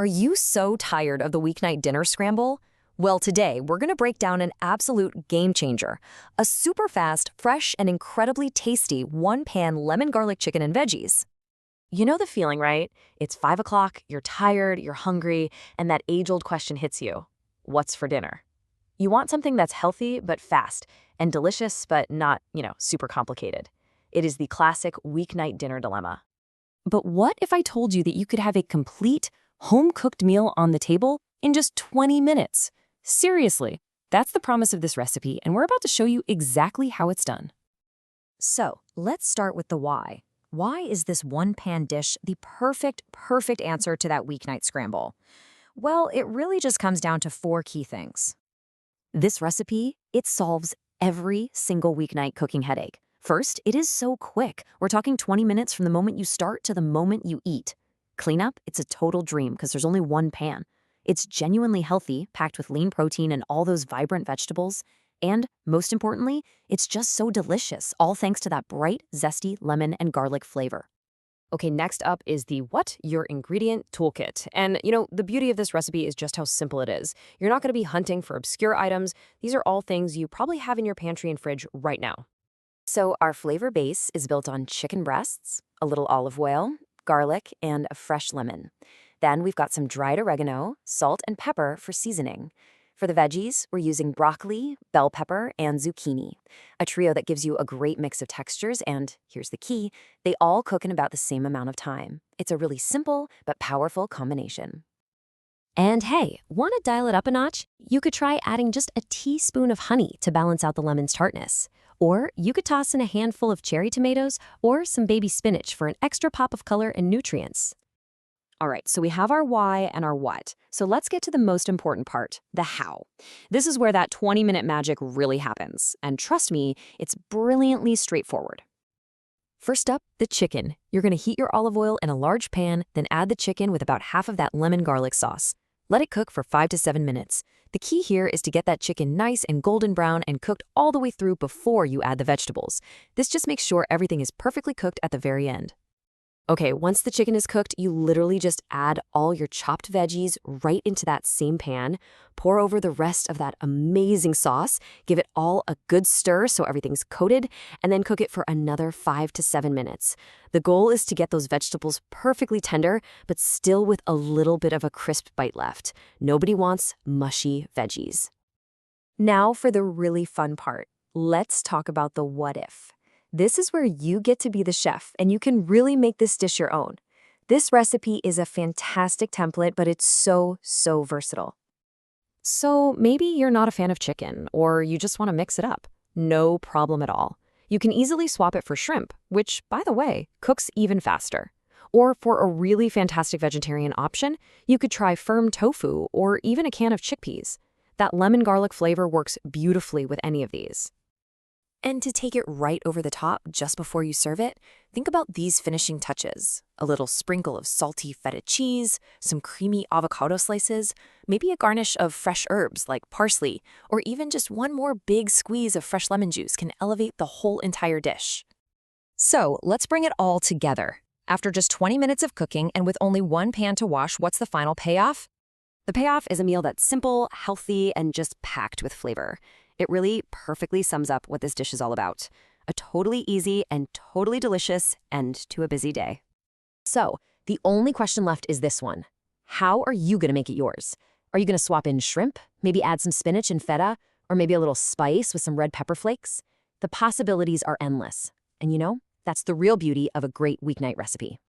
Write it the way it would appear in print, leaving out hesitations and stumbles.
Are you so tired of the weeknight dinner scramble? Well, today we're going to break down an absolute game changer, a super fast, fresh, and incredibly tasty one-pan lemon garlic chicken and veggies. You know the feeling, right? It's 5 o'clock, you're tired, you're hungry, and that age-old question hits you. What's for dinner? You want something that's healthy but fast, and delicious but not, super complicated. It is the classic weeknight dinner dilemma. But what if I told you that you could have a complete, home-cooked meal on the table in just 20 minutes? Seriously, that's the promise of this recipe, and we're about to show you exactly how it's done. So, let's start with the why. Why is this one-pan dish the perfect answer to that weeknight scramble? Well, it really just comes down to 4 key things. This recipe, it solves every single weeknight cooking headache. First, it is so quick. We're talking 20 minutes from the moment you start to the moment you eat. Cleanup, it's a total dream because there's only one pan. It's genuinely healthy, packed with lean protein and all those vibrant vegetables. And, most importantly, it's just so delicious, all thanks to that bright, zesty lemon and garlic flavor. Okay, next up is the your ingredient toolkit. And, the beauty of this recipe is just how simple it is. You're not going to be hunting for obscure items. These are all things you probably have in your pantry and fridge right now. So our flavor base is built on chicken breasts, a little olive oil, garlic, and a fresh lemon. Then we've got some dried oregano, salt, and pepper for seasoning. For the veggies, we're using broccoli, bell pepper, and zucchini, a trio that gives you a great mix of textures, and here's the key, they all cook in about the same amount of time. It's a really simple but powerful combination. And hey, want to dial it up a notch? You could try adding just a teaspoon of honey to balance out the lemon's tartness. Or you could toss in a handful of cherry tomatoes or some baby spinach for an extra pop of color and nutrients. All right, so we have our why and our what. So let's get to the most important part, the how. This is where that 20-minute magic really happens. And trust me, it's brilliantly straightforward. First up, the chicken. You're going to heat your olive oil in a large pan, then add the chicken with about half of that lemon garlic sauce. Let it cook for 5 to 7 minutes. The key here is to get that chicken nice and golden brown and cooked all the way through before you add the vegetables. This just makes sure everything is perfectly cooked at the very end. Okay, once the chicken is cooked, you literally just add all your chopped veggies right into that same pan, pour over the rest of that amazing sauce, give it all a good stir so everything's coated, and then cook it for another 5 to 7 minutes. The goal is to get those vegetables perfectly tender, but still with a little bit of a crisp bite left. Nobody wants mushy veggies. Now for the really fun part. Let's talk about the what if. This is where you get to be the chef, and you can really make this dish your own. This recipe is a fantastic template, but it's so versatile. So maybe you're not a fan of chicken, or you just want to mix it up. No problem at all. You can easily swap it for shrimp, which, by the way, cooks even faster. Or for a really fantastic vegetarian option, you could try firm tofu or even a can of chickpeas. That lemon garlic flavor works beautifully with any of these. And to take it right over the top just before you serve it, think about these finishing touches. A little sprinkle of salty feta cheese, some creamy avocado slices, maybe a garnish of fresh herbs like parsley, or even just one more big squeeze of fresh lemon juice can elevate the whole entire dish. So let's bring it all together. After just 20 minutes of cooking and with only one pan to wash, what's the final payoff? The payoff is a meal that's simple, healthy, and just packed with flavor. It really perfectly sums up what this dish is all about. A totally easy and totally delicious end to a busy day. So, the only question left is this one. How are you going to make it yours? Are you going to swap in shrimp, maybe add some spinach and feta, or maybe a little spice with some red pepper flakes? The possibilities are endless. And that's the real beauty of a great weeknight recipe.